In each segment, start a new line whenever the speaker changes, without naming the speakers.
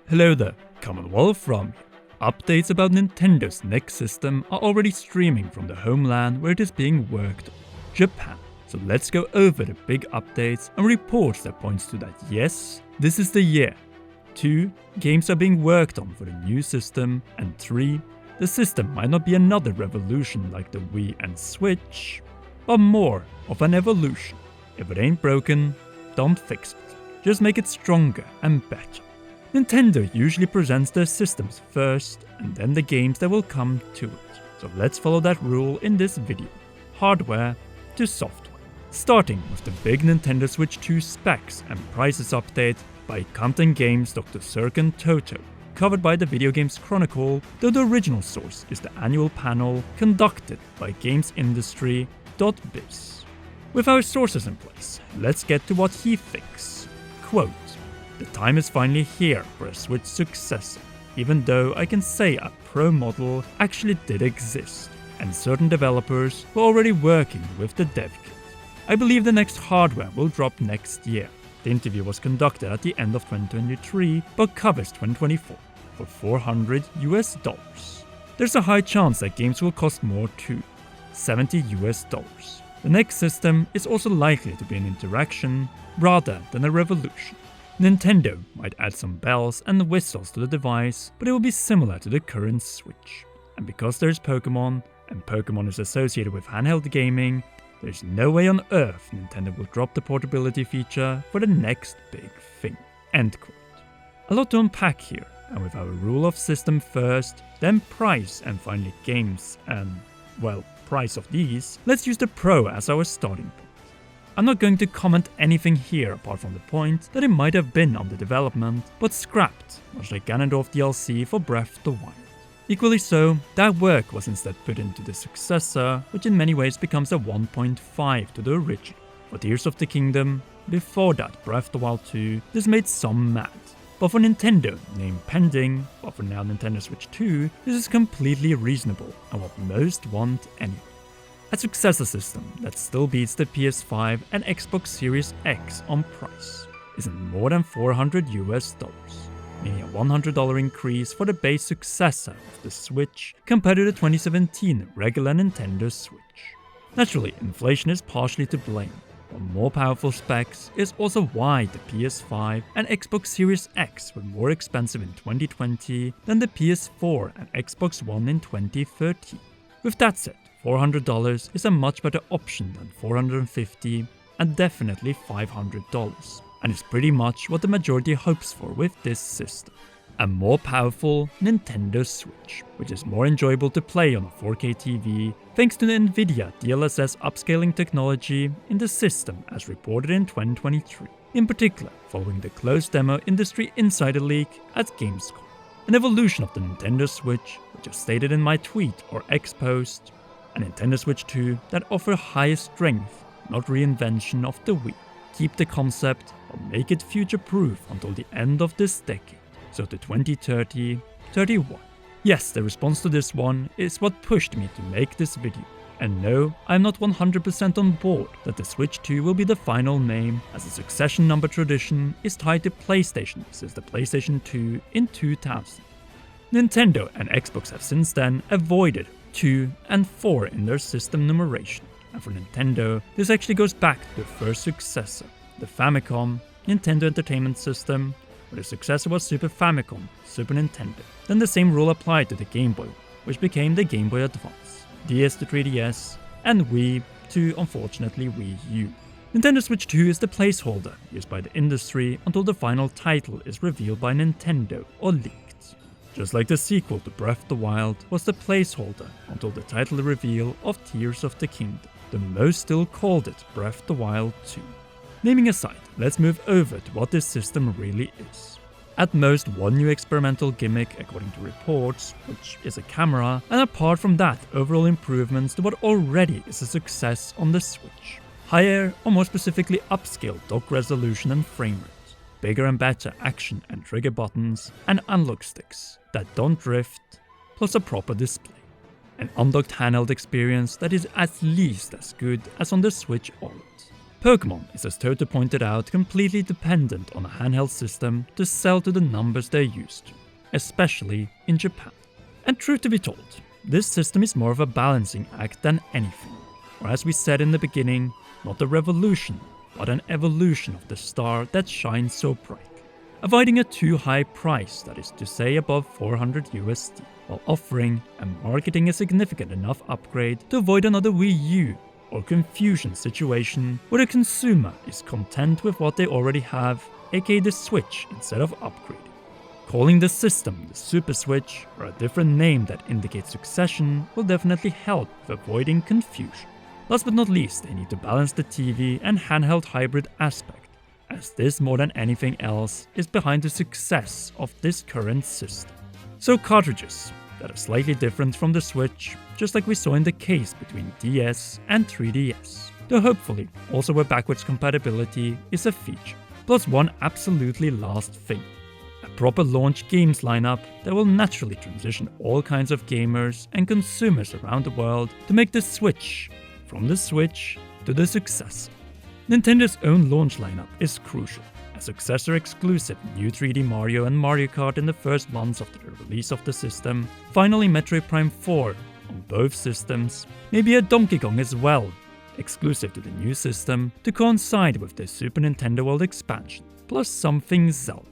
Hello there, Commonwealth from here. Updates about Nintendo's next system are already streaming from the homeland where it is being worked on, Japan. So let's go over the big updates and reports that points to that yes, this is the year. 2. Games are being worked on for the new system. And 3. The system might not be another revolution like the Wii and Switch, but more of an evolution. If it ain't broken, don't fix it. Just make it stronger and better. Nintendo usually presents their systems first and then the games that will come to it. So let's follow that rule in this video. Hardware to software. Starting with the big Nintendo Switch 2 specs and prices update by Content Games Dr. Serkan Toto, covered by the Video Games Chronicle, though the original source is the annual panel conducted by GamesIndustry.biz. With our sources in place, let's get to what he thinks. Quote, "The time is finally here for a Switch successor, even though I can say a Pro model actually did exist, and certain developers were already working with the dev kit. I believe the next hardware will drop next year. The interview was conducted at the end of 2023, but covers 2024 for $400. There's a high chance that games will cost more too, $70. The next system is also likely to be an interaction rather than a revolution. Nintendo might add some bells and whistles to the device, but it will be similar to the current Switch. And because there's Pokemon, and Pokemon is associated with handheld gaming, there's no way on earth Nintendo will drop the portability feature for the next big thing." End quote. A lot to unpack here, and with our rule of system first, then price, and finally games, and, well, price of these, let's use the Pro as our starting point. I'm not going to comment anything here apart from the point that it might have been under development, but scrapped, much like Ganondorf DLC for Breath of the Wild. Equally so, that work was instead put into the successor, which in many ways becomes a 1.5 to the original. For Tears of the Kingdom, before that Breath of the Wild 2, this made some mad. But for Nintendo, name pending, but for now Nintendo Switch 2, this is completely reasonable and what most want anyway. A successor system that still beats the PS5 and Xbox Series X on price isn't more than $400, meaning a $100 increase for the base successor of the Switch compared to the 2017 regular Nintendo Switch. Naturally, inflation is partially to blame, but more powerful specs is also why the PS5 and Xbox Series X were more expensive in 2020 than the PS4 and Xbox One in 2013. With that said, $400 is a much better option than $450 and definitely $500, and it's pretty much what the majority hopes for with this system. A more powerful Nintendo Switch, which is more enjoyable to play on a 4K TV thanks to the Nvidia DLSS upscaling technology in the system as reported in 2023, in particular following the closed demo industry insider leak at Gamescom. An evolution of the Nintendo Switch, which is stated in my tweet or X post, a Nintendo Switch 2 that offer higher strength, not reinvention of the Wii. Keep the concept, but make it future-proof until the end of this decade, so to 2030-31. Yes, the response to this one is what pushed me to make this video. And no, I'm not 100% on board that the Switch 2 will be the final name, as the succession number tradition is tied to PlayStation since the PlayStation 2 in 2000. Nintendo and Xbox have since then avoided 2 and 4 in their system numeration, and for Nintendo, this actually goes back to the first successor, the Famicom Nintendo Entertainment System, where the successor was Super Famicom, Super Nintendo. Then the same rule applied to the Game Boy, which became the Game Boy Advance, DS to 3DS, and Wii to, unfortunately, Wii U. Nintendo Switch 2 is the placeholder used by the industry until the final title is revealed by Nintendo or leaked. Just like the sequel to Breath of the Wild was the placeholder until the title reveal of Tears of the Kingdom. The most still called it Breath of the Wild 2. Naming aside, let's move over to what this system really is. At most, one new experimental gimmick according to reports, which is a camera, and apart from that, overall improvements to what already is a success on the Switch. Higher, or more specifically upscaled dock resolution and frame rate. Bigger and better action and trigger buttons, and unlock sticks that don't drift, plus a proper display. An undocked handheld experience that is at least as good as on the Switch OLED. Pokemon is, as Toto pointed out, completely dependent on a handheld system to sell to the numbers they're used to, especially in Japan. And truth to be told, this system is more of a balancing act than anything, or as we said in the beginning, not a revolution, but an evolution of the star that shines so bright, avoiding a too high price, that is to say above 400 USD, while offering and marketing a significant enough upgrade to avoid another Wii U or confusion situation where the consumer is content with what they already have, aka the Switch, instead of upgrading. Calling the system the Super Switch or a different name that indicates succession will definitely help with avoiding confusion. Last but not least, they need to balance the TV and handheld hybrid aspect, as this more than anything else is behind the success of this current system. So cartridges that are slightly different from the Switch, just like we saw in the case between DS and 3DS, though hopefully also where backwards compatibility is a feature. Plus one absolutely last thing, a proper launch games lineup that will naturally transition all kinds of gamers and consumers around the world to make the switch from the Switch to the successor. Nintendo's own launch lineup is crucial. A successor-exclusive new 3D Mario and Mario Kart in the first months after the release of the system, finally Metroid Prime 4 on both systems, maybe a Donkey Kong as well, exclusive to the new system to coincide with the Super Nintendo World expansion, plus something Zelda.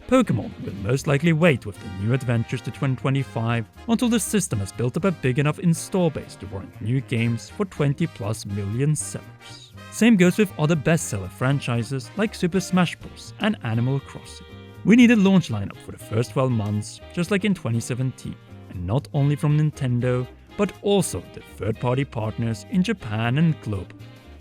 Pokemon will most likely wait with the new adventures to 2025 until the system has built up a big enough install base to warrant new games for 20+ million sellers. Same goes with other bestseller franchises like Super Smash Bros. And Animal Crossing. We need a launch lineup for the first 12 months, just like in 2017, and not only from Nintendo, but also the third-party partners in Japan and global.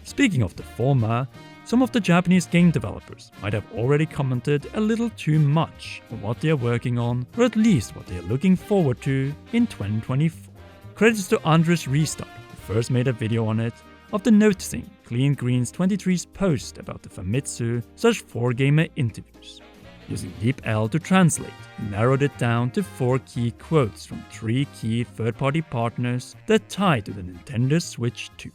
Speaking of the former, some of the Japanese game developers might have already commented a little too much on what they are working on, or at least what they are looking forward to in 2024. Credits to Andres Restart, who first made a video on it, after noticing Clean Green's 23's post about the Famitsu/4Gamer interviews. Using DeepL to translate, he narrowed it down to 4 key quotes from 3 key third-party partners that tie to the Nintendo Switch 2.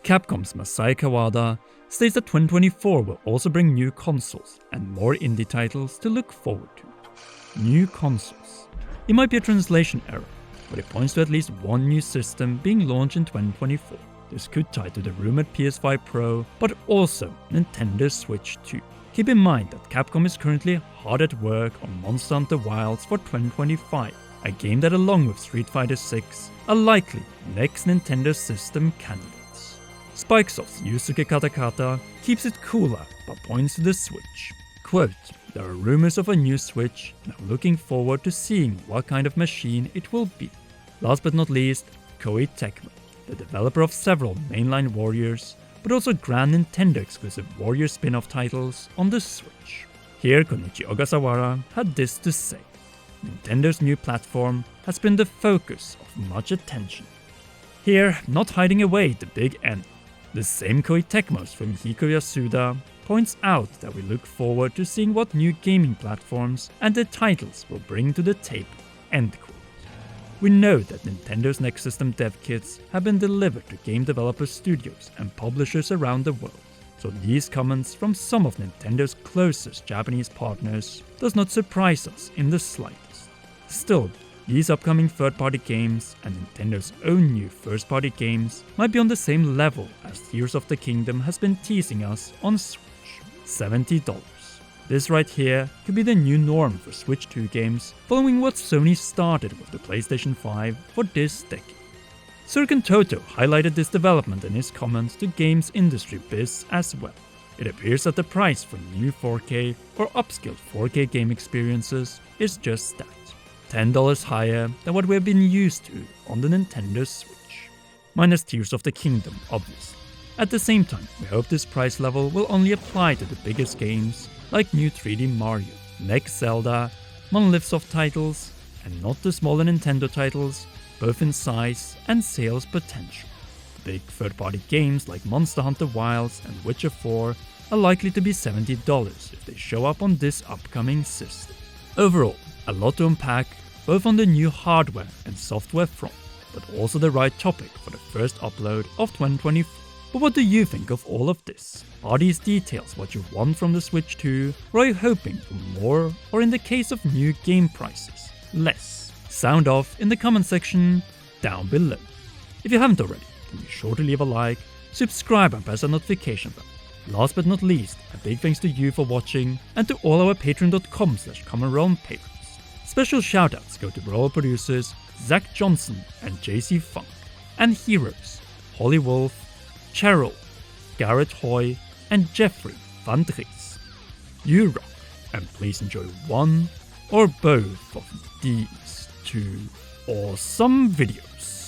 Capcom's Masai Kawada states that 2024 will also bring new consoles and more indie titles to look forward to. New consoles. It might be a translation error, but it points to at least one new system being launched in 2024. This could tie to the rumored PS5 Pro, but also Nintendo Switch 2. Keep in mind that Capcom is currently hard at work on Monster Hunter Wilds for 2025, a game that along with Street Fighter 6 are likely next Nintendo system candidates. Spikesoft's Yusuke Katakata keeps it cooler but points to the Switch. Quote, "There are rumors of a new Switch and I'm looking forward to seeing what kind of machine it will be." Last but not least, Koei Tecmo, the developer of several mainline Warriors, but also Grand Nintendo exclusive Warrior spin-off titles on the Switch. Here Konichi Ogasawara had this to say: Nintendo's new platform has been the focus of much attention. Here, not hiding away the big N. The same Koei Tecmo's Fumihiko Yasuda points out that we look forward to seeing what new gaming platforms and their titles will bring to the table. End quote. We know that Nintendo's next system dev kits have been delivered to game developer studios and publishers around the world, so these comments from some of Nintendo's closest Japanese partners does not surprise us in the slightest. Still, these upcoming third-party games and Nintendo's own new first-party games might be on the same level as Tears of the Kingdom has been teasing us on Switch. $70. This right here could be the new norm for Switch 2 games, following what Sony started with the PlayStation 5 for this decade. Surken Toto highlighted this development in his comments to Games Industry Biz as well. It appears that the price for new 4K or upscaled 4K game experiences is just that. $10 higher than what we have been used to on the Nintendo Switch. Minus Tears of the Kingdom, obviously. At the same time, we hope this price level will only apply to the biggest games like new 3D Mario, next Zelda, Monolith Soft titles, and not the smaller Nintendo titles, both in size and sales potential. Big third-party games like Monster Hunter Wilds and Witcher 4 are likely to be $70 if they show up on this upcoming system. Overall, a lot to unpack, both on the new hardware and software front, but also the right topic for the first upload of 2024. But what do you think of all of this? Are these details what you want from the Switch 2, or are you hoping for more, or in the case of new game prices, less? Sound off in the comment section down below. If you haven't already, then be sure to leave a like, subscribe and press the notification bell. Last but not least, a big thanks to you for watching and to all our patreon.com/commonrealm patrons. Special shoutouts go to our producers Zach Johnson and JC Funk, and heroes Holly Wolf, Cheryl, Garrett Hoy, and Jeffrey Van Dries. You rock, and please enjoy one or both of these two awesome videos.